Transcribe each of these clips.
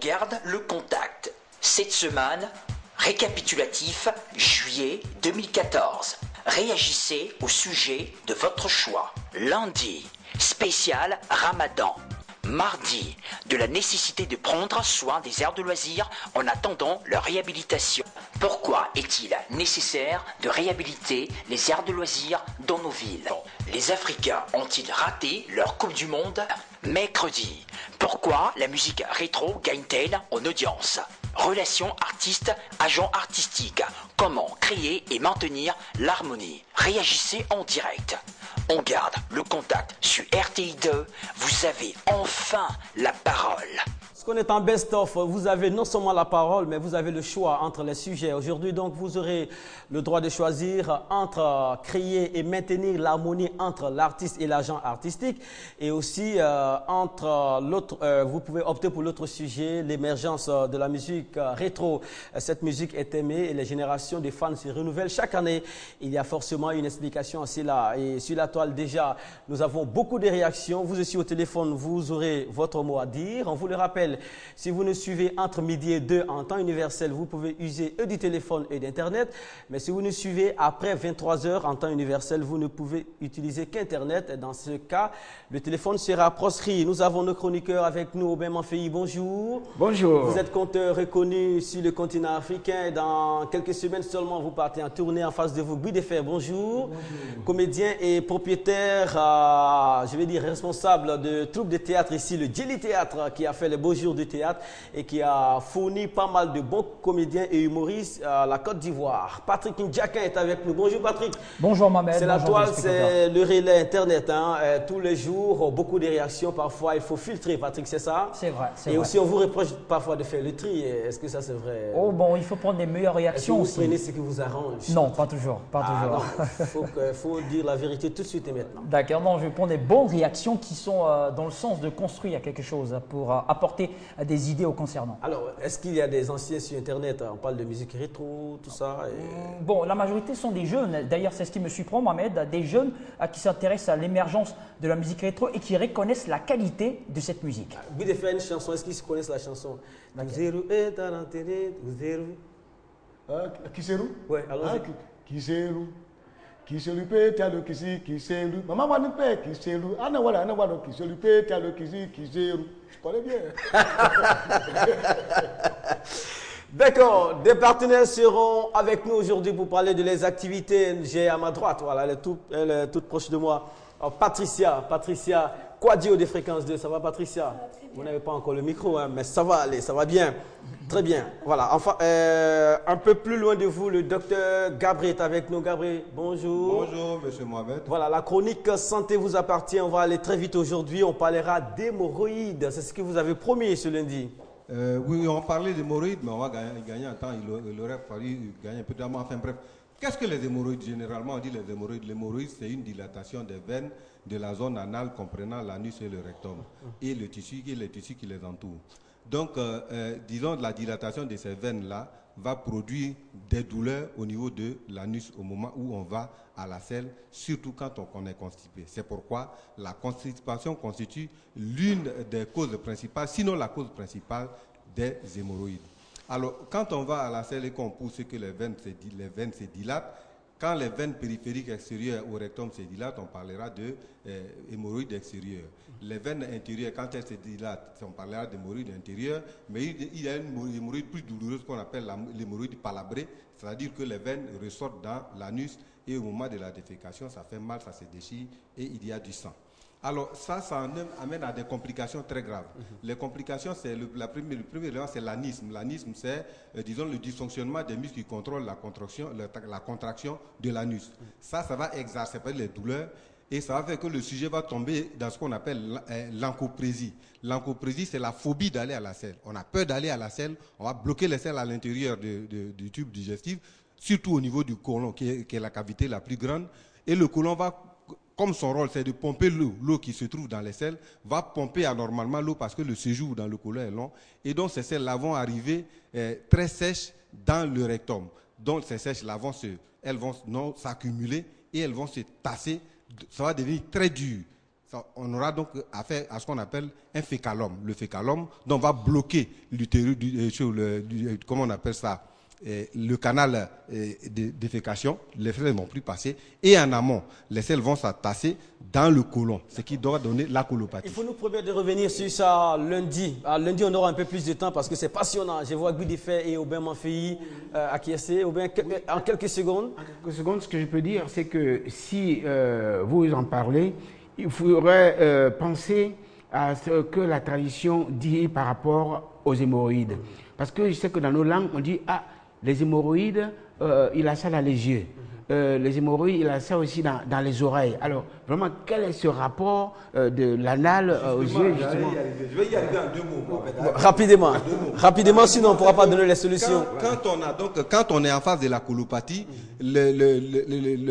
garde le contact. Cette semaine, récapitulatif, juillet 2014. Réagissez au sujet de votre choix. Lundi, spécial Ramadan. Mardi, de la nécessité de prendre soin des aires de loisirs en attendant leur réhabilitation. Pourquoi est-il nécessaire de réhabiliter les aires de loisirs dans nos villes? Les Africains ont-ils raté leur Coupe du Monde? Mercredi, pourquoi la musique rétro gagne-t-elle en audience? Relations artistes-agents artistiques. Comment créer et maintenir l'harmonie? Réagissez en direct. On garde le contact sur RTI2. Vous avez enfin la parole. Parce qu'on est en best-of, vous avez non seulement la parole, mais vous avez le choix entre les sujets. Aujourd'hui, donc, vous aurez le droit de choisir entre créer et maintenir l'harmonie entre l'artiste et l'agent artistique. Et aussi, vous pouvez opter pour l'autre sujet, l'émergence de la musique rétro. Cette musique est aimée et les générations de fans se renouvellent chaque année. Il y a forcément une explication à cela. Et sur la toile, déjà, nous avons beaucoup de réactions. Vous aussi au téléphone, vous aurez votre mot à dire. On vous le rappelle. Si vous nous suivez entre midi et 2 en temps universel, vous pouvez user du téléphone et d'Internet. Mais si vous nous suivez après 23 heures en temps universel, vous ne pouvez utiliser qu'Internet. Et dans ce cas, le téléphone sera proscrit. Nous avons nos chroniqueurs avec nous. Aubin Manfei, bonjour. Bonjour. Vous êtes conteur reconnu sur le continent africain. Dans quelques semaines seulement, vous partez en tournée en face de vous. Guy Defer, bonjour. Bonjour. Comédien et propriétaire, je vais dire responsable de troupe de théâtre ici, le Djeli Théâtre, qui a fait les beaux jours du théâtre et qui a fourni pas mal de bons comédiens et humoristes à la Côte d'Ivoire. Patrick Ndjaka est avec nous. Bonjour Patrick. Bonjour Mohamed. C'est la toile, c'est le relais Internet. Hein. Tous les jours, beaucoup de réactions. Parfois, il faut filtrer, Patrick, c'est ça? C'est vrai. Et aussi, on vous reproche parfois de faire le tri. Est-ce que ça, c'est vrai? Oh bon, il faut prendre les meilleures réactions aussi. Vous prenez ce qui vous arrange? Non, pas toujours. Pas toujours. Il faut dire la vérité tout de suite et maintenant. D'accord, non, je vais prendre les bonnes réactions qui sont dans le sens de construire quelque chose pour apporter des idées aux concernant. Alors, est-ce qu'il y a des anciens sur Internet? On parle de musique rétro, tout ça Bon, la majorité sont des jeunes. D'ailleurs, c'est ce qui me surprend, Mohamed, des jeunes qui s'intéressent à l'émergence de la musique rétro et qui reconnaissent la qualité de cette musique. Vous devez faire une chanson. Est-ce qu'ils connaissent la chanson? Zéro est à l'intérêt, zéro. Kiseru? Oui, allons-y. Kiseru. Kiseru pe tialo kisi kiseru. Maman wa nipe kiseru. Ana wala kiseru pe tialo kisi kiseru. Je connais bien. D'accord, des partenaires seront avec nous aujourd'hui pour parler de les activités. J'ai à ma droite, voilà, elle est toute proche de moi. Alors, Patricia, Quadio de Fréquence 2, ça va Patricia? Vous n'avez pas encore le micro, hein, mais ça va aller, ça va bien. Très bien. Voilà, enfin, un peu plus loin de vous, le docteur Gabriel est avec nous. Gabriel, bonjour. Bonjour, monsieur Mohamed. Voilà, la chronique santé vous appartil. On va aller très vite aujourd'hui. On parlera d'hémorroïdes. C'est ce que vous avez promis ce lundi. Oui, on parlait d'hémorroïdes, mais on va gagner un temps. Il aurait fallu gagner un peu de temps. Enfin bref, qu'est-ce que les hémorroïdes? Généralement, on dit les hémorroïdes. L'hémorroïde, c'est une dilatation des veines de la zone anale comprenant l'anus et le rectum et les tissus qui les entourent. Donc, disons, la dilatation de ces veines-là va produire des douleurs au niveau de l'anus au moment où on va à la selle, surtout quand on est constipé. C'est pourquoi la constipation constitue l'une des causes principales, sinon la cause principale des hémorroïdes. Alors, quand on va à la selle et qu'on pousse que les veines se dilatent, quand les veines périphériques extérieures au rectum se dilatent, on parlera de hémorroïdes extérieures. Les veines intérieures, quand elles se dilatent, on parlera d'hémorroïdes intérieures, mais il y a une hémorroïde plus douloureuse qu'on appelle l'hémorroïde palabrée, c'est-à-dire que les veines ressortent dans l'anus et au moment de la défécation, ça fait mal, ça se déchire et il y a du sang. Alors ça amène à des complications très graves. Les complications, c'est le premier élément, c'est l'anisme. L'anisme, c'est, disons, le dysfonctionnement des muscles qui contrôlent la contraction de l'anus. Ça va exacerber les douleurs et ça va faire que le sujet va tomber dans ce qu'on appelle l'encoprésie. L'encoprésie, c'est la phobie d'aller à la selle. On a peur d'aller à la selle, on va bloquer les selles à l'intérieur du tube digestif, surtout au niveau du côlon, qui est la cavité la plus grande. Et le côlon va, comme son rôle, c'est de pomper l'eau qui se trouve dans les selles, va pomper anormalement l'eau parce que le séjour dans le côlon est long. Et donc, ces selles-là vont arriver très sèches dans le rectum. Donc, ces sèches-là elles vont s'accumuler et elles vont se tasser. Ça va devenir très dur. on aura donc affaire à ce qu'on appelle un fécalome. Le fécalome, donc, va bloquer l'utérus, comment on appelle ça, le canal de défécation, les selles ne vont plus passer, et en amont, les selles vont s'attasser dans le côlon, ce qui doit donner la colopathie. Il faut nous promettre de revenir sur ça lundi. Lundi, on aura un peu plus de temps parce que c'est passionnant. Je vois Guy Defay et Aubin Manfei acquiescer. Aubin, en quelques secondes. En quelques secondes, ce que je peux dire, c'est que si vous en parlez, il faudrait penser à ce que la tradition dit par rapport aux hémorroïdes. Parce que je sais que dans nos langues, on dit « Ah, les hémorroïdes, il a ça dans les yeux. Les hémorroïdes, il a ça aussi dans les oreilles. » Alors, vraiment, quel est ce rapport de l'anal aux yeux, justement? Je vais y arriver en 2 mots. Rapidement. Rapidement, sinon on ne pourra pas donner les solutions. Quand on est en face de la colopathie,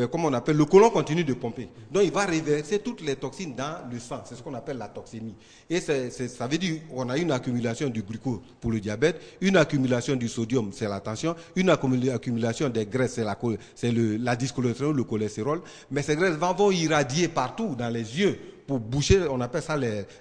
comment on appelle, le côlon continue de pomper. Donc, il va reverser toutes les toxines dans le sang. C'est ce qu'on appelle la toxémie. Et ça veut dire qu'on a une accumulation du glucose pour le diabète, une accumulation du sodium, c'est la tension, une accumulation des graisses, c'est la dyscholestérol, le cholestérol. Mais ces graisses vont irradier partout dans les yeux pour boucher, on appelle ça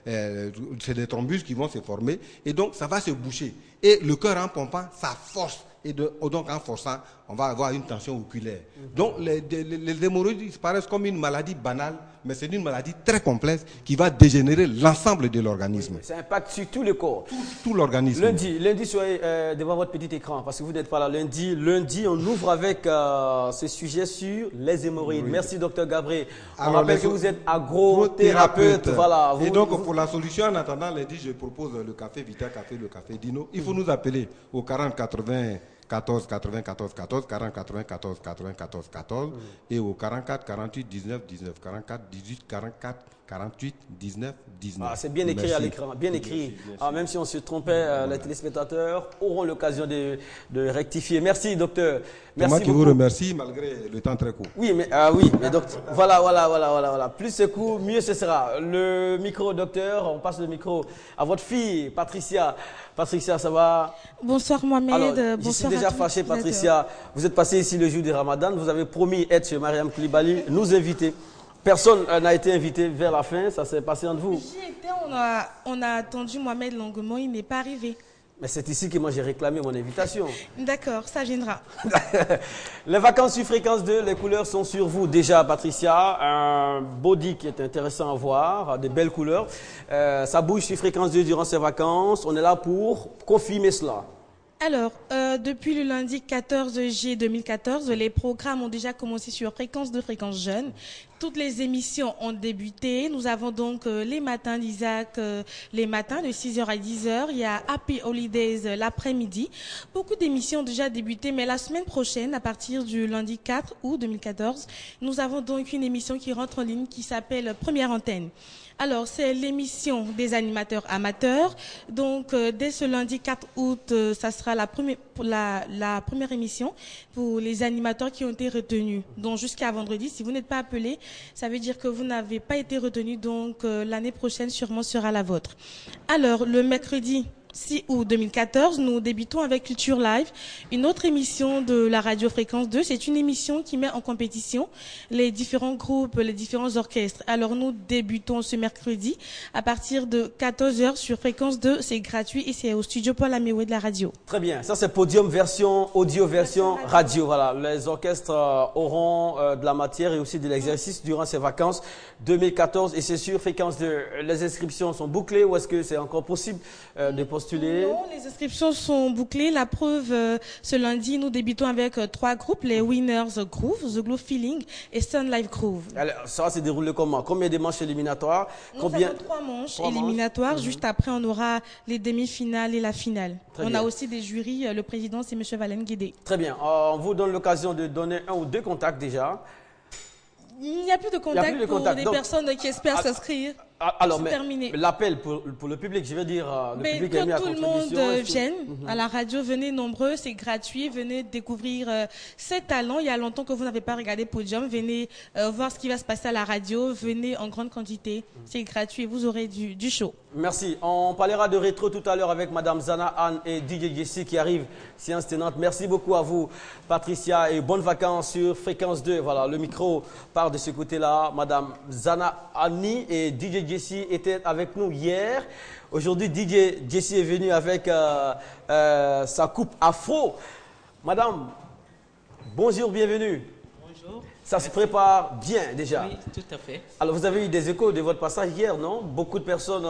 c'est des thrombus qui vont se former, et donc ça va se boucher. Et le cœur en pompant, ça force, et donc en forçant, on va avoir une tension oculaire. Donc les hémorroïdes paraissent comme une maladie banale, mais c'est une maladie très complexe qui va dégénérer l'ensemble de l'organisme. Ça impacte sur tout le corps. Tout l'organisme. Lundi, soyez devant votre petit écran parce que vous n'êtes pas là lundi. Lundi, on ouvre avec ce sujet sur les hémorroïdes. Oui. Merci, Dr Gabriel. On rappelle que vous êtes agrothérapeute. Voilà. Et donc, pour la solution, en attendant lundi, je propose le café Vita Café, le café Dino. Il faut nous appeler au 40 80 14 94 14, 40 94 94 14 et au 44 48 19 19, 44 18 44 48 19 19. Ah, c'est bien écrit. Merci. À l'écran, bien écrit. Merci. Même si on se trompait, les téléspectateurs auront l'occasion de rectifier. Merci, docteur. Merci moi qui vous remercie malgré le temps très court. Oui, mais docteur, voilà. Plus c'est court, mieux ce sera. Le micro, docteur, on passe le micro à votre fille, Patricia. Patricia, ça va? Bonsoir Mohamed. Alors, je suis déjà fâché, Patricia. Vous êtes passé ici le jour du Ramadan. Vous avez promis être chez Mariam Koulibaly, nous inviter. Personne n'a été invité vers la fin, ça s'est passé entre vous. J'y étais, on a attendu Mohamed longuement, il n'est pas arrivé. Mais c'est ici que moi j'ai réclamé mon invitation. D'accord, ça viendra. Les vacances sur Fréquence 2, les couleurs sont sur vous déjà, Patricia. Un body qui est intéressant à voir, de belles couleurs. Ça bouge sur Fréquence 2 durant ces vacances. On est là pour confirmer cela. Alors, depuis le lundi 14 juillet 2014, les programmes ont déjà commencé sur Fréquence 2, Fréquence Jeune. Toutes les émissions ont débuté. Nous avons donc les matins d'Isaac, les matins de 6h à 10h. Il y a Happy Holidays l'après-midi. Beaucoup d'émissions ont déjà débuté, mais la semaine prochaine, à partir du lundi 4 août 2014, nous avons donc une émission qui rentre en ligne qui s'appelle Première Antenne. Alors, c'est l'émission des animateurs amateurs. Donc, dès ce lundi 4 août, ça sera la première émission pour les animateurs qui ont été retenus. Donc, jusqu'à vendredi, si vous n'êtes pas appelé, ça veut dire que vous n'avez pas été retenu. Donc, l'année prochaine, sûrement, sera la vôtre. Alors, le mercredi 6 août 2014, nous débutons avec Culture Live, une autre émission de la radio Fréquence 2. C'est une émission qui met en compétition les différents groupes, les différents orchestres. Alors nous débutons ce mercredi à partir de 14h sur Fréquence 2. C'est gratuit et c'est au studio Paul Améoué de la radio. Très bien. Ça c'est podium version audio, version radio. Voilà. Les orchestres auront de la matière et aussi de l'exercice durant ces vacances 2014 et c'est sur Fréquence 2. Les inscriptions sont bouclées ou est-ce que c'est encore possible de postuler? Non, les inscriptions sont bouclées. La preuve, ce lundi, nous débutons avec 3 groupes, les Winners Groove, The Glow Feeling et Sun Life Groove. Alors, ça va se dérouler comment? Combien de manches éliminatoires? Nous avons 3 manches éliminatoires. Juste après, on aura les demi-finales et la finale. On a aussi des jurys. Le président, c'est M. Valen Guédé. Très bien. On vous donne l'occasion de donner 1 ou 2 contacts déjà. Il n'y a plus de contact pour des personnes qui espèrent s'inscrire. Alors, c'est terminé. l'appel pour le public, je veux dire, le Mais public a mis à tout le contribution. monde vienne à la radio, venez nombreux, c'est gratuit, venez découvrir ces talents. Il y a longtemps que vous n'avez pas regardé Podium, venez voir ce qui va se passer à la radio, venez en grande quantité, c'est gratuit, vous aurez du show. Merci. On parlera de rétro tout à l'heure avec Madame Zana, Anne et DJ Jessie qui arrivent, séance tenante. Merci beaucoup à vous, Patricia, et bonnes vacances sur Fréquence 2. Voilà, le micro part de ce côté-là. Madame Zana, Annie et DJ Jessie étaient avec nous hier. Aujourd'hui, DJ Jessie est venu avec sa coupe afro. Madame, bonjour, bienvenue. Bonjour. Ça se prépare bien déjà. Oui, tout à fait. Alors, vous avez eu des échos de votre passage hier, non? Beaucoup de personnes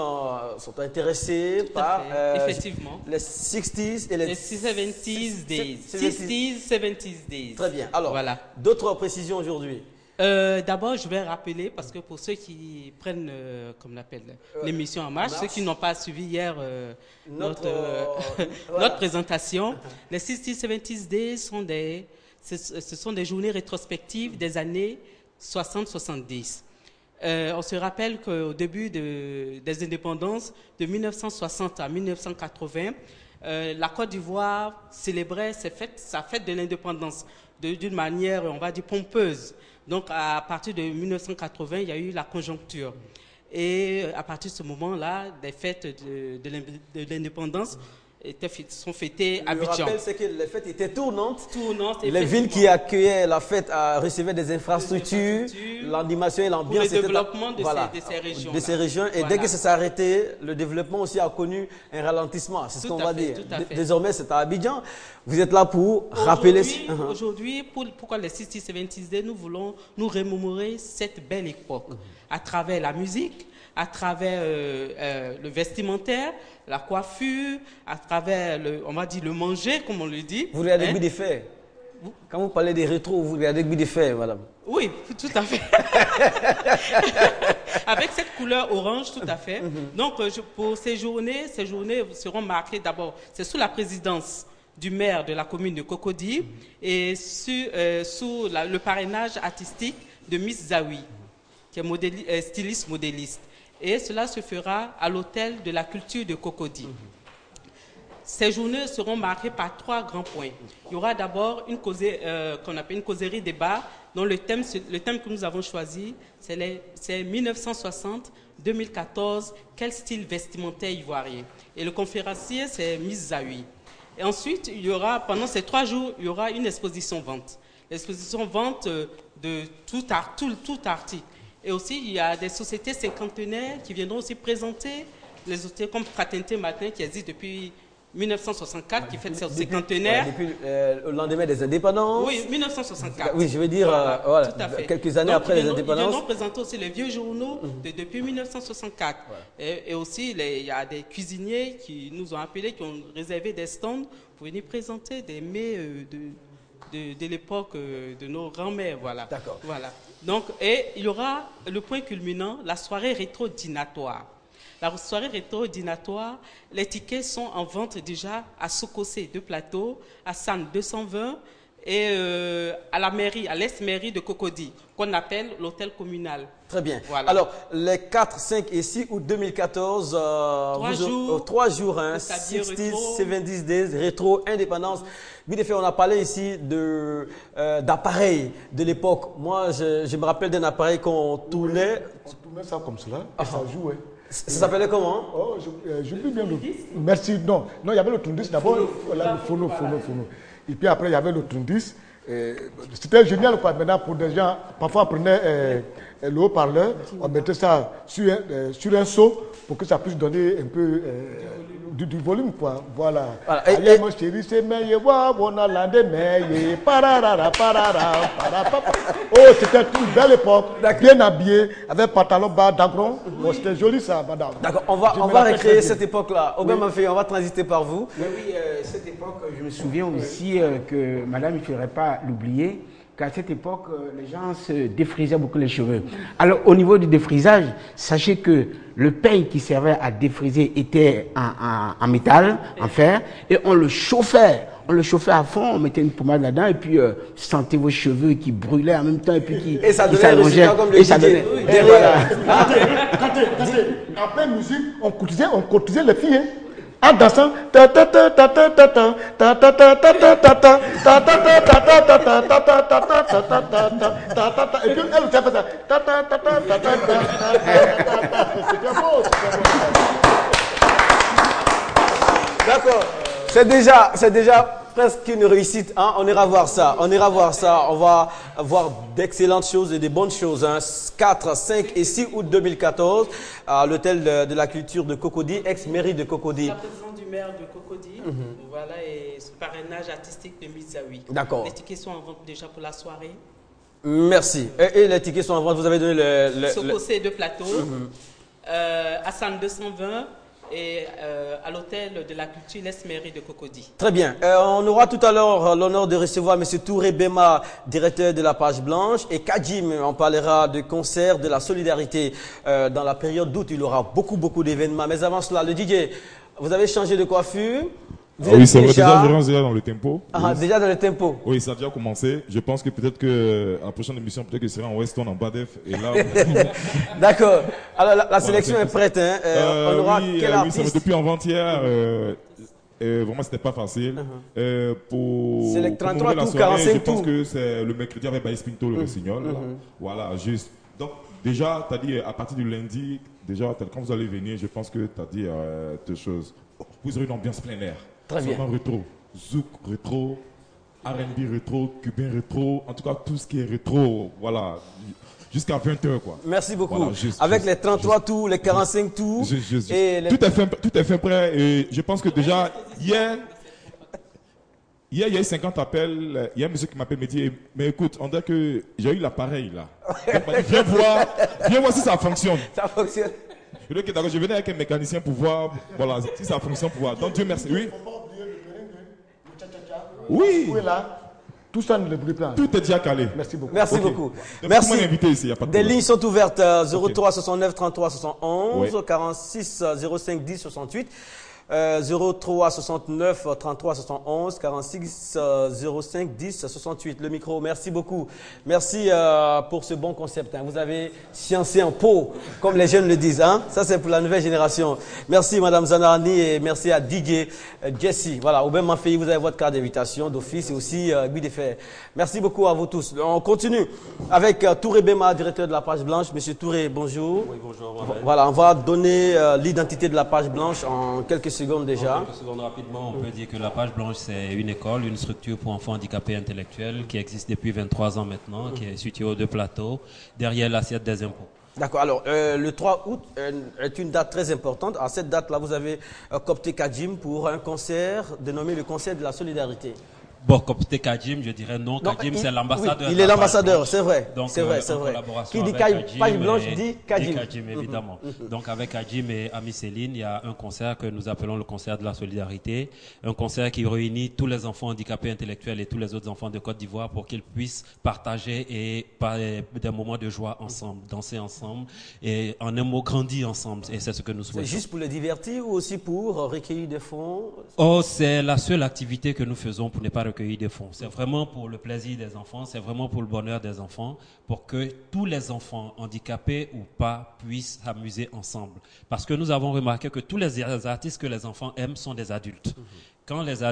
sont intéressées par effectivement. Les 60s et les 70s days. 60s, 70s days. Très bien. Alors, voilà. D'autres précisions aujourd'hui? D'abord, je vais rappeler, parce que pour ceux qui prennent, comme on appelle, l'émission en marche, ceux qui n'ont pas suivi hier notre présentation, les 60s, 70s days ce sont des journées rétrospectives des années 60-70. On se rappelle qu'au début des indépendances, de 1960 à 1980, la Côte d'Ivoire célébrait sa fête de l'indépendance d'une manière, on va dire, pompeuse. Donc, à partir de 1980, il y a eu la conjoncture. Et à partir de ce moment-là, des fêtes de l'indépendance sont fêtées à Abidjan. Le rappel, c'est que les fêtes étaient tournantes. Les villes qui accueillaient la fête recevaient des infrastructures, l'animation et l'ambiance. Pour le développement de ces régions. De ces régions. Et dès que ça s'est arrêté, le développement aussi a connu un ralentissement. C'est ce qu'on va dire. Désormais, c'est à Abidjan. Vous êtes là pour rappeler. Aujourd'hui, pourquoi les 60s, 70s Days, nous voulons nous remémorer cette belle époque à travers la musique, à travers le vestimentaire, la coiffure, à travers, on va dire, le manger, comme on le dit. Vous regardez le but des faits. Quand vous parlez des rétros, vous regardez le but des faits, madame. Oui, tout à fait. Avec cette couleur orange, tout à fait. Donc, pour ces journées seront marquées d'abord, c'est sous la présidence du maire de la commune de Cocody et sous le parrainage artistique de Miss Zawi, qui est styliste modéliste. Et cela se fera à l'hôtel de la culture de Cocody. Ces journées seront marquées par 3 grands points. Il y aura d'abord une qu'on appelle une causerie débat, dont le thème que nous avons choisi, c'est 1960-2014, quel style vestimentaire ivoirien. Et le conférencier, c'est Miss Zawi. Et ensuite, pendant ces 3 jours, il y aura une exposition-vente. L'exposition vente de tout article. Et aussi, il y a des sociétés cinquantenaires qui viendront aussi présenter les sociétés comme Fraternité Matin, qui existe depuis 1964, qui fête ses cinquantenaires. Depuis le lendemain des indépendances. Oui, 1964. Oui, je veux dire, voilà, tout à fait. Quelques années après les indépendances. Ils viendront présenter aussi les vieux journaux depuis 1964. Et aussi, il y a des cuisiniers qui nous ont appelés, qui ont réservé des stands pour venir présenter des mets de l'époque de nos grands-mères. Voilà. D'accord. Voilà. Donc, et il y aura le point culminant, la soirée rétro-dînatoire. La soirée rétro-dînatoire, les tickets sont en vente déjà à Sokosé, 2 plateaux, à San 220 et à la mairie, à l'ex-mairie de Cocody, qu'on appelle l'hôtel communal. Très bien. Voilà. Alors, les 4, 5 et 6 août 2014, 3 jours, 60s, 70s days, rétro, indépendance. Bien on a parlé ici d'appareils de l'époque. Moi, je me rappelle d'un appareil qu'on tournait. On tournait ça comme cela et ça jouait. Ça s'appelait comment? Oh, je peux bien le... Merci. Non, il y avait le tourne-disque d'abord, le phono. Et puis après, il y avait le tourne-disque. C'était génial, quoi. Maintenant, pour des gens, parfois on prenait le haut-parleur, on mettait ça sur un seau pour que ça puisse donner un peu du volume, quoi. Voilà. Allez, mon chéri, c'est meilleur, on a landé meilleur, pararara, oh, c'était une belle époque, bien habillé, avec pantalon bas d'agron. Bon, c'était joli ça, madame. D'accord, on va recréer cette époque-là. On va transiter par vous. Oui, cette époque, je me souviens aussi que madame, il ne faudrait pas l'oublier, qu'à cette époque, les gens se défrisaient beaucoup les cheveux. Alors, au niveau du défrisage, sachez que le peigne qui servait à défriser était en métal, en fer, et on le chauffait. On le chauffait à fond, on mettait une pommade là-dedans, et puis sentez vos cheveux qui brûlaient en même temps, et puis qui s'allongeaient. Et ça donnait. Quand attendez. En pleine musique, on courtisait les filles. En dansant. Et puis elle aussi a fait ça. C'était beau. D'accord. C'est déjà presque une réussite. Hein? On ira voir ça. On va voir d'excellentes choses et de bonnes choses. Hein? 4, 5 et 6 août 2014 à l'hôtel de la culture de Cocody, ex-mairie de Cocody. La présidente du maire de Cocody, voilà, et ce parrainage artistique de Mizawi. D'accord. Les tickets sont en vente déjà pour la soirée. Merci. Et les tickets sont en vente. Vous avez donné le Sococé de plateau, à San 220. Et à l'hôtel de la culture, l'ex-mairie de Cocody. Très bien. On aura tout à l'heure l'honneur de recevoir M. Touré Bema, directeur de la Page Blanche, et Kadjim. On parlera de concert de la solidarité. Dans la période d'août, il y aura beaucoup d'événements. Mais avant cela, le DJ, vous avez changé de coiffure? Oui, c'est vrai, déjà, je rentre déjà dans le tempo. Ah, oui. Déjà dans le tempo. Oui, ça a déjà commencé. Je pense que peut-être que à la prochaine émission, peut-être que ce sera en Weston, en Badef. Et là, d'accord. Alors, la sélection est prête. Hein. On aura quel artiste? Oui, depuis avant-hier. Vraiment, c'était pas facile. Pour c'est les 33 tours, 45 je pense que c'est le mercredi avec Baïs Pinto, le Rossignol. Voilà, juste. Donc, déjà, tu as dit à partir du lundi, déjà, quand vous allez venir, je pense que tu as dit deux choses. Vous aurez une ambiance plein air. Très bien. Rétro, zouk rétro, R&B rétro, cubain rétro, en tout cas tout ce qui est rétro, voilà, jusqu'à 20h quoi. Merci beaucoup. Voilà, avec les 33 tours, les 45 tours. Et tout est fait prêt et je pense que déjà hier il y a eu 50 appels, il y a un monsieur qui m'appelle me dit mais écoute, on dirait que j'ai eu l'appareil là. Viens voir si ça fonctionne. Ça fonctionne. Je venais avec un mécanicien pour voir voilà, si ça fonctionne pour voir. Donc Dieu merci. Oui. Oui. Là, tout ça ne le brûle pas. Tout est déjà calé. Merci beaucoup. Merci beaucoup. Merci. Ici, y a pas de Des problème. lignes sont ouvertes 03 69 33 71 46 05 10 68. 03 69 33 71 46 05 10 68. Le micro, merci beaucoup. Merci pour ce bon concept. Hein. Vous avez sciencé en pot, comme les jeunes le disent. Hein. Ça, c'est pour la nouvelle génération. Merci, Madame Zanarani, et merci à DJ Jesse. Voilà, au même Mafei, vous avez votre carte d'invitation d'office et aussi Guy de Fer. Merci beaucoup à vous tous. On continue avec Touré Bema, directeur de la Page Blanche. Monsieur Touré, bonjour. Oui, bonjour. Voilà, on va donner l'identité de la Page Blanche en quelques secondes déjà. En quelques secondes rapidement, on peut dire que la Page Blanche, c'est une école, une structure pour enfants handicapés intellectuels qui existe depuis 23 ans maintenant, qui est située aux deux plateaux, derrière l'assiette des impôts. D'accord. Alors, le 3 août est une date très importante. À cette date-là, vous avez coopté Kadjim pour un concert dénommé le concert de la solidarité. Bon, coopté Kadjim, je dirais non. Kadjim, c'est l'ambassadeur. Oui, il est l'ambassadeur, c'est vrai. Donc, c'est vrai. Qui dit Page Blanche dit Kadjim. Kadjim, évidemment. Donc, avec Kadjim et Ami Céline, il y a un concert que nous appelons le concert de la solidarité. Un concert qui réunit tous les enfants handicapés intellectuels et tous les autres enfants de Côte d'Ivoire pour qu'ils puissent partager et des moments de joie ensemble, danser ensemble et en un mot grandir ensemble. Et c'est ce que nous souhaitons. C'est juste pour les divertir ou aussi pour recueillir des fonds? Oh, c'est la seule activité que nous faisons pour ne pas recueillir des fonds. C'est vraiment pour le plaisir des enfants, c'est vraiment pour le bonheur des enfants, pour que tous les enfants, handicapés ou pas, puissent s'amuser ensemble. Parce que nous avons remarqué que tous les artistes que les enfants aiment sont des adultes. Quand les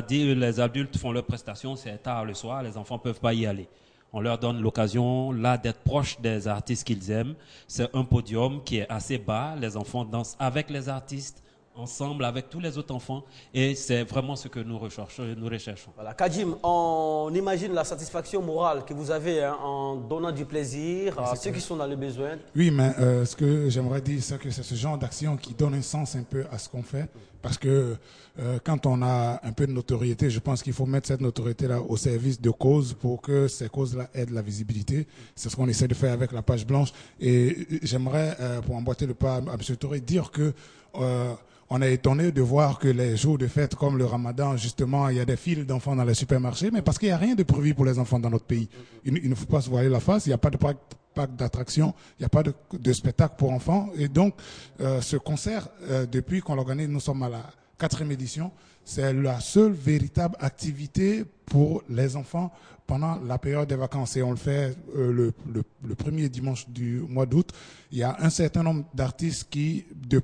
adultes font leurs prestations, c'est tard le soir, les enfants ne peuvent pas y aller. On leur donne l'occasion là d'être proches des artistes qu'ils aiment. C'est un podium qui est assez bas, les enfants dansent avec les artistes, ensemble avec tous les autres enfants, et c'est vraiment ce que nous recherchons. Voilà, Kadjim, on imagine la satisfaction morale que vous avez en donnant du plaisir à ceux qui sont dans le besoin. Oui, mais ce que j'aimerais dire, c'est que c'est ce genre d'action qui donne un sens un peu à ce qu'on fait, parce que quand on a un peu de notoriété, je pense qu'il faut mettre cette notoriété-là au service de causes pour que ces causes-là aident la visibilité. C'est ce qu'on essaie de faire avec la Page Blanche, et j'aimerais, pour emboîter le pas à M. Touré, dire que on est étonné de voir que les jours de fête comme le Ramadan, justement, il y a des files d'enfants dans les supermarchés, mais parce qu'il n'y a rien de prévu pour les enfants dans notre pays. Il ne faut pas se voiler la face, il n'y a pas de parc d'attractions, il n'y a pas de spectacle pour enfants. Et donc, ce concert, depuis qu'on l'organise, nous sommes à la 4e édition, c'est la seule véritable activité pour les enfants pendant la période des vacances. Et on le fait le premier dimanche du mois d'août. Il y a un certain nombre d'artistes qui, de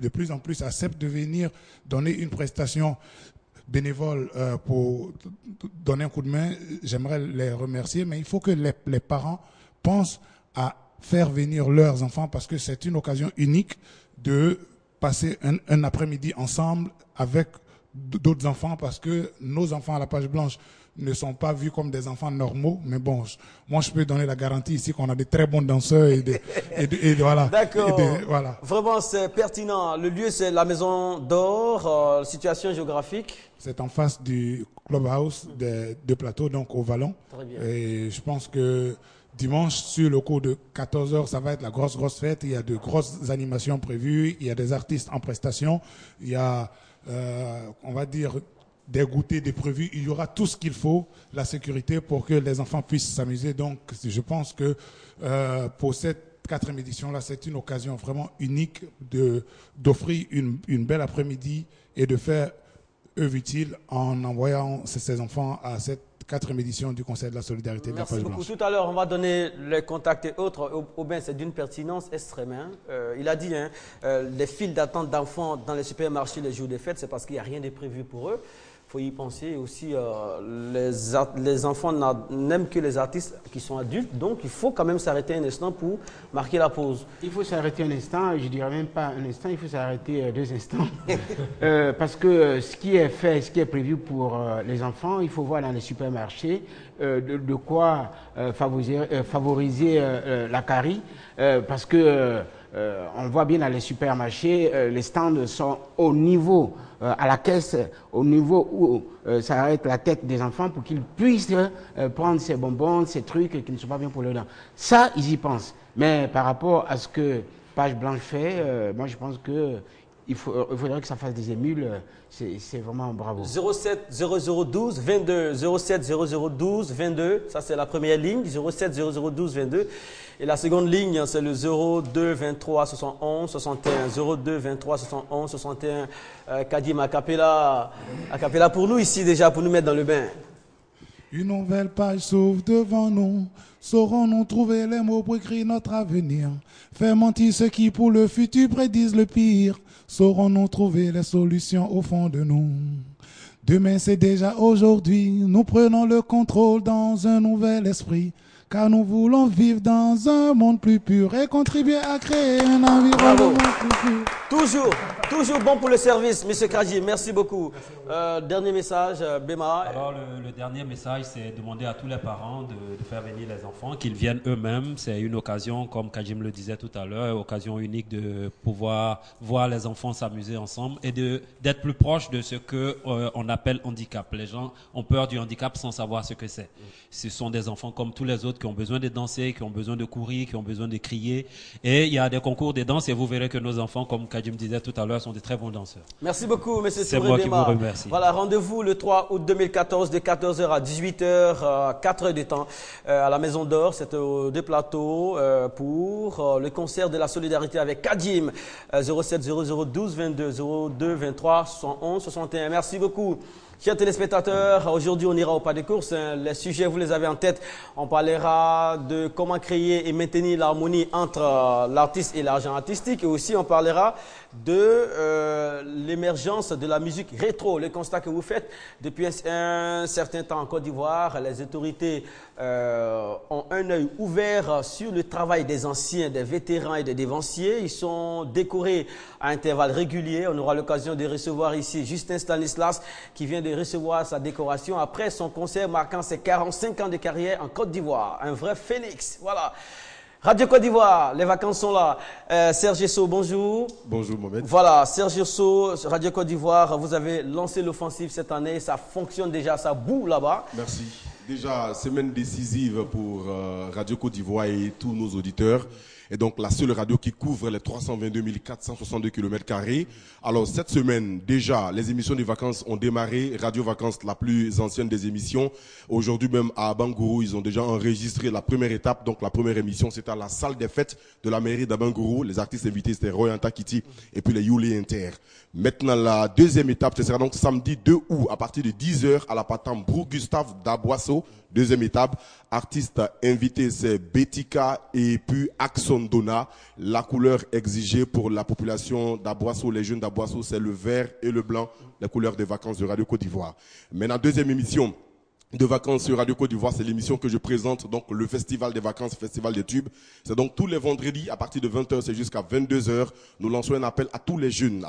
plus en plus, acceptent de venir donner une prestation bénévole pour donner un coup de main. J'aimerais les remercier, mais il faut que les parents pensent à faire venir leurs enfants parce que c'est une occasion unique de passer un après-midi ensemble avec d'autres enfants, parce que nos enfants à la page blanche ne sont pas vus comme des enfants normaux. Mais bon, moi je peux donner la garantie ici qu'on a de très bons danseurs et voilà. D'accord. Voilà. Vraiment, c'est pertinent. Le lieu, c'est la Maison d'Or. Situation géographique? C'est en face du clubhouse de Plateau, donc au Vallon. Très bien. Et je pense que dimanche, sur le cours de 14h, ça va être la grosse fête. Il y a de grosses animations prévues. Il y a des artistes en prestation. Il y a, on va dire, des goûters, des prévus. Il y aura tout ce qu'il faut, la sécurité, pour que les enfants puissent s'amuser. Donc, je pense que pour cette 4e édition-là, c'est une occasion vraiment unique d'offrir une belle après-midi et de faire œuvre utile en envoyant ces enfants à cette 4e édition du Conseil de la Solidarité de la Page Blanche. Merci beaucoup. Tout à l'heure, on va donner les contacts et autres. Aubin, c'est d'une pertinence extrême. Il a dit, les files d'attente d'enfants dans les supermarchés les jours des fêtes, c'est parce qu'il n'y a rien de prévu pour eux. Il faut y penser aussi. Les enfants n'aiment que les artistes qui sont adultes, donc il faut quand même s'arrêter un instant pour marquer la pause. Il faut s'arrêter un instant, je ne dirais même pas un instant, il faut s'arrêter 2 instants. Parce que ce qui est fait, ce qui est prévu pour les enfants, il faut voir dans les supermarchés de quoi favoriser la carie. Parce que on voit bien dans les supermarchés, les stands sont au niveau, à la caisse, au niveau où s'arrête la tête des enfants pour qu'ils puissent prendre ces bonbons, ces trucs qui ne sont pas bien pour leurs dents. Ça, ils y pensent. Mais par rapport à ce que Page Blanche fait, moi je pense que il faudrait que ça fasse des émules. C'est vraiment bravo. 07 0012 22 07 0012 22, ça c'est la première ligne, 07 0012 22. Et la seconde ligne, c'est le 02 23 71 61. 02 23 71 61. Kadim, a cappella pour nous ici déjà, pour nous mettre dans le bain. Une nouvelle page s'ouvre devant nous. Saurons-nous trouver les mots pour écrire notre avenir? Faire mentir ceux qui pour le futur prédisent le pire. Saurons-nous trouver les solutions au fond de nous? Demain c'est déjà aujourd'hui. Nous prenons le contrôle dans un nouvel esprit. Car nous voulons vivre dans un monde plus pur et contribuer à créer un environnement plus pur. Toujours bon pour le service, M. Kaji. Merci beaucoup. Dernier message, Bema. Alors, le dernier message, c'est demander à tous les parents de faire venir les enfants, qu'ils viennent eux-mêmes. C'est une occasion, comme Kajim le disait tout à l'heure, occasion unique de pouvoir voir les enfants s'amuser ensemble et d'être plus proche de ce qu'on appelle handicap. Les gens ont peur du handicap sans savoir ce que c'est. Ce sont des enfants comme tous les autres qui ont besoin de danser, qui ont besoin de courir, qui ont besoin de crier. Et il y a des concours de danse et vous verrez que nos enfants, comme Kajim disait tout à l'heure, sont de très bons danseurs. Merci beaucoup, M. C'est moi qui vous remercie. Voilà, rendez-vous le 3 août 2014 de 14h à 18h, 4 heures de temps à la Maison d'Or. C'est au deux plateaux pour le concert de la solidarité avec Kadim. 07 0012 22 02 23 71 61. Merci beaucoup. Chers téléspectateurs, aujourd'hui on ira au pas de course. Les sujets, vous les avez en tête. On parlera de comment créer et maintenir l'harmonie entre l'artiste et l'agent artistique. Et aussi on parlera de l'émergence de la musique rétro. Le constat que vous faites depuis un certain temps en Côte d'Ivoire, les autorités ont un œil ouvert sur le travail des anciens, des vétérans et des dévanciers. Ils sont décorés à intervalles réguliers. On aura l'occasion de recevoir ici Justin Stanislas qui vient de recevoir sa décoration après son concert marquant ses 45 ans de carrière en Côte d'Ivoire. Un vrai phénix. Voilà. Radio Côte d'Ivoire, les vacances sont là. Serge Esso, bonjour. Bonjour Mohamed. Voilà, Serge Esso, Radio Côte d'Ivoire, vous avez lancé l'offensive cette année, ça fonctionne déjà, ça boue là-bas. Merci. Déjà, semaine décisive pour Radio Côte d'Ivoire et tous nos auditeurs. Et donc la seule radio qui couvre les 322 462 km². Alors cette semaine, déjà, les émissions de vacances ont démarré. Radio Vacances, la plus ancienne des émissions. Aujourd'hui même à Abangourou, ils ont déjà enregistré la première étape. Donc la première émission, c'était à la salle des fêtes de la mairie d'Abangourou. Les artistes invités, c'était Roy Antakiti et puis les Yuli Inter. Maintenant, la deuxième étape, ce sera donc samedi 2 août à partir de 10h à la Patambrou, Gustave Daboisseau. Deuxième étape, artiste invité, c'est Betika et puis Axon Dona. La couleur exigée pour la population d'Aboisseau, les jeunes d'Aboisseau, c'est le vert et le blanc, les couleurs des vacances de Radio Côte d'Ivoire. Maintenant, deuxième émission de vacances sur Radio Côte d'Ivoire, c'est l'émission que je présente, donc le Festival des vacances, Festival des tubes. C'est donc tous les vendredis, à partir de 20h, c'est jusqu'à 22h. Nous lançons un appel à tous les jeunes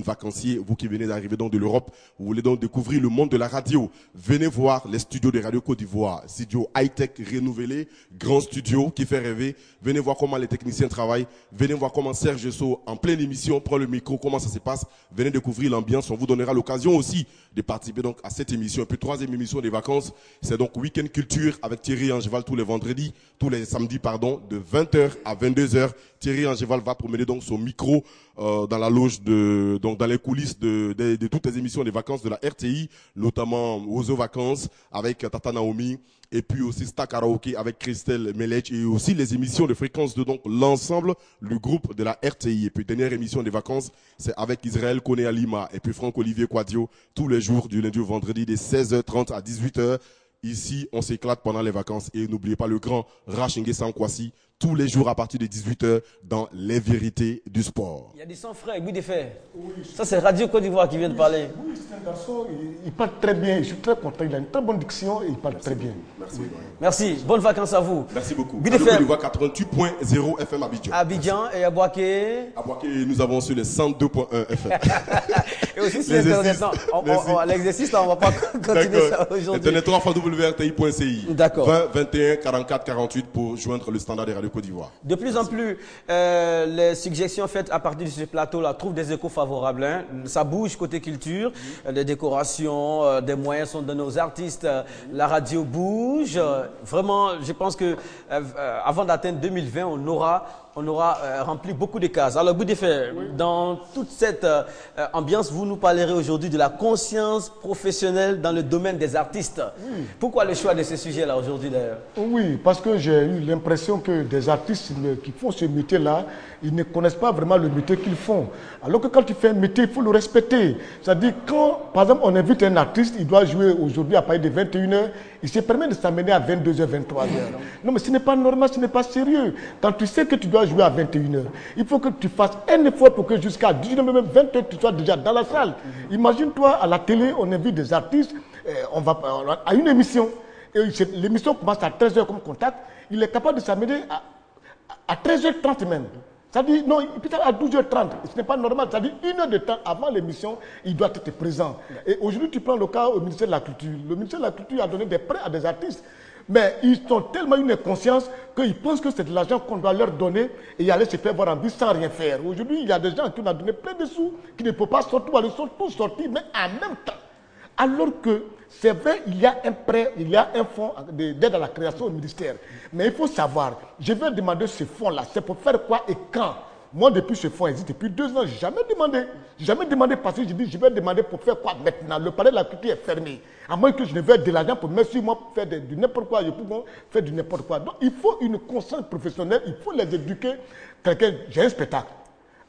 vacanciers, vous qui venez d'arriver donc de l'Europe, vous voulez donc découvrir le monde de la radio. Venez voir les studios de Radio Côte d'Ivoire, studio high-tech renouvelé, grand studio qui fait rêver. Venez voir comment les techniciens travaillent. Venez voir comment Serge Sow, en pleine émission, prend le micro, comment ça se passe. Venez découvrir l'ambiance. On vous donnera l'occasion aussi de participer donc à cette émission. Et puis troisième émission des vacances, c'est donc Week-end Culture avec Thierry Angeval tous les samedis, de 20h à 22h. Thierry Angeval va promener donc son micro dans la loge donc dans les coulisses de toutes les émissions des vacances de la RTI, notamment Ozo Vacances avec Tata Naomi, et puis aussi Star Karaoke avec Christelle Melech, et aussi les émissions de fréquence de donc l'ensemble, le groupe de la RTI. Et puis dernière émission des vacances, c'est avec Israël Koné Alima et puis Franck-Olivier Quadio, tous les jours du lundi au vendredi de 16h30 à 18h. Ici, on s'éclate pendant les vacances. Et n'oubliez pas le grand Rachingue Sankwasi, tous les jours à partir de 18h dans Les Vérités du Sport. Il y a du sang frais, goût d'effet. Oui, ça, c'est Radio Côte d'Ivoire qui vient de parler. Oui, c'est un garçon, il parle très bien. Je suis très content. Il a une très bonne diction et il parle très bien. Merci. Oui. Merci. Bonnes vacances à vous. Merci beaucoup. Radio Côte d'Ivoire 88.0 FM Abidjan. Abidjan et à Boaké. À Boaké, nous avons sur les 102.1 FM. Et aussi sur Internet. L'exercice, on ne va pas continuer ça aujourd'hui. Internet www.rti.ci. D'accord. 20 21 44 48 pour joindre le standard des radios Côte d'Ivoire. De plus en plus, les suggestions faites à partir de ce plateau-là trouvent des échos favorables. Hein. Ça bouge côté culture, les décorations, des moyens sont de nos artistes, la radio bouge. Vraiment, je pense que avant d'atteindre 2020, on aura rempli beaucoup de cases. Alors, Boudeffer, dans toute cette ambiance, vous nous parlerez aujourd'hui de la conscience professionnelle dans le domaine des artistes. Oui. Pourquoi le choix de ce sujet-là aujourd'hui d'ailleurs? Oui, parce que j'ai eu l'impression que des artistes qui font ce métier-là, ils ne connaissent pas vraiment le métier qu'ils font. Alors que quand tu fais un métier, il faut le respecter. C'est-à-dire, quand, par exemple, on invite un artiste, il doit jouer aujourd'hui à partir de 21h, il se permet de s'amener à 22h, 23h. Non, mais ce n'est pas normal, ce n'est pas sérieux. Quand tu sais que tu dois jouer à 21h, il faut que tu fasses un effort pour que jusqu'à 19h, même 20h, tu sois déjà dans la salle. Imagine-toi, à la télé, on invite des artistes, on va à une émission, et l'émission commence à 13h comme contact, il est capable de s'amener à 13h30 même. C'est-à-dire, non, peut-être à 12h30, ce n'est pas normal. C'est-à-dire, 1 heure de temps avant l'émission, il doit être présent. Et aujourd'hui, tu prends le cas au ministère de la Culture. Le ministère de la Culture a donné des prêts à des artistes. Mais ils ont tellement une conscience qu'ils pensent que c'est de l'argent qu'on doit leur donner et aller se faire voir en vie sans rien faire. Aujourd'hui, il y a des gens qui ont donné plein de sous, qui ne peuvent pas sortir, ils sont tous sortis, mais en même temps. Alors que, c'est vrai, il y a un prêt, il y a un fonds d'aide à la création au ministère. Mais il faut savoir, je vais demander ce fonds-là, c'est pour faire quoi et quand? Moi, depuis ce fonds existe, depuis 2 ans, je n'ai jamais demandé. Jamais demandé parce que je dis, je vais demander pour faire quoi maintenant? Le palais de la culture est fermé. À moins que je ne veuille de l'argent pour mettre sur moi pour faire du n'importe quoi, je peux faire du n'importe quoi. Donc, il faut une conscience professionnelle, il faut les éduquer. Quelqu'un, j'ai un spectacle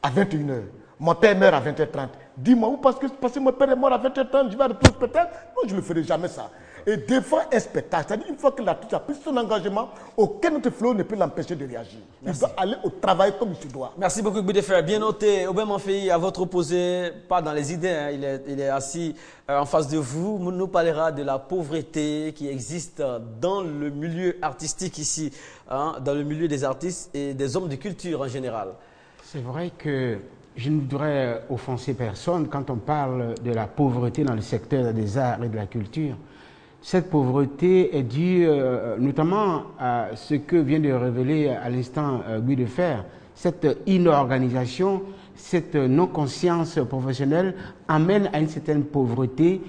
à 21h. Mon père meurt à 20h30. Dis-moi, où parce que mon père est mort à 20h30, je vais arrêter le spectacle? Non, je ne le ferai jamais ça. Et défendre un spectacle, c'est-à-dire une fois que l'artiste a pris son engagement, aucun autre flot ne peut l'empêcher de réagir. Il doit aller au travail comme il se doit. Merci beaucoup, Boudeffer. Bien noté. Aubin Manfei, à votre opposé, pas dans les idées, hein. Il est assis en face de vous. Il nous parlera de la pauvreté qui existe dans le milieu artistique ici, hein, dans le milieu des artistes et des hommes de culture en général. C'est vrai que je ne voudrais offenser personne quand on parle de la pauvreté dans le secteur des arts et de la culture. Cette pauvreté est due notamment à ce que vient de révéler à l'instant Boudeffer. Cette inorganisation, cette non-conscience professionnelle amène à une certaine pauvreté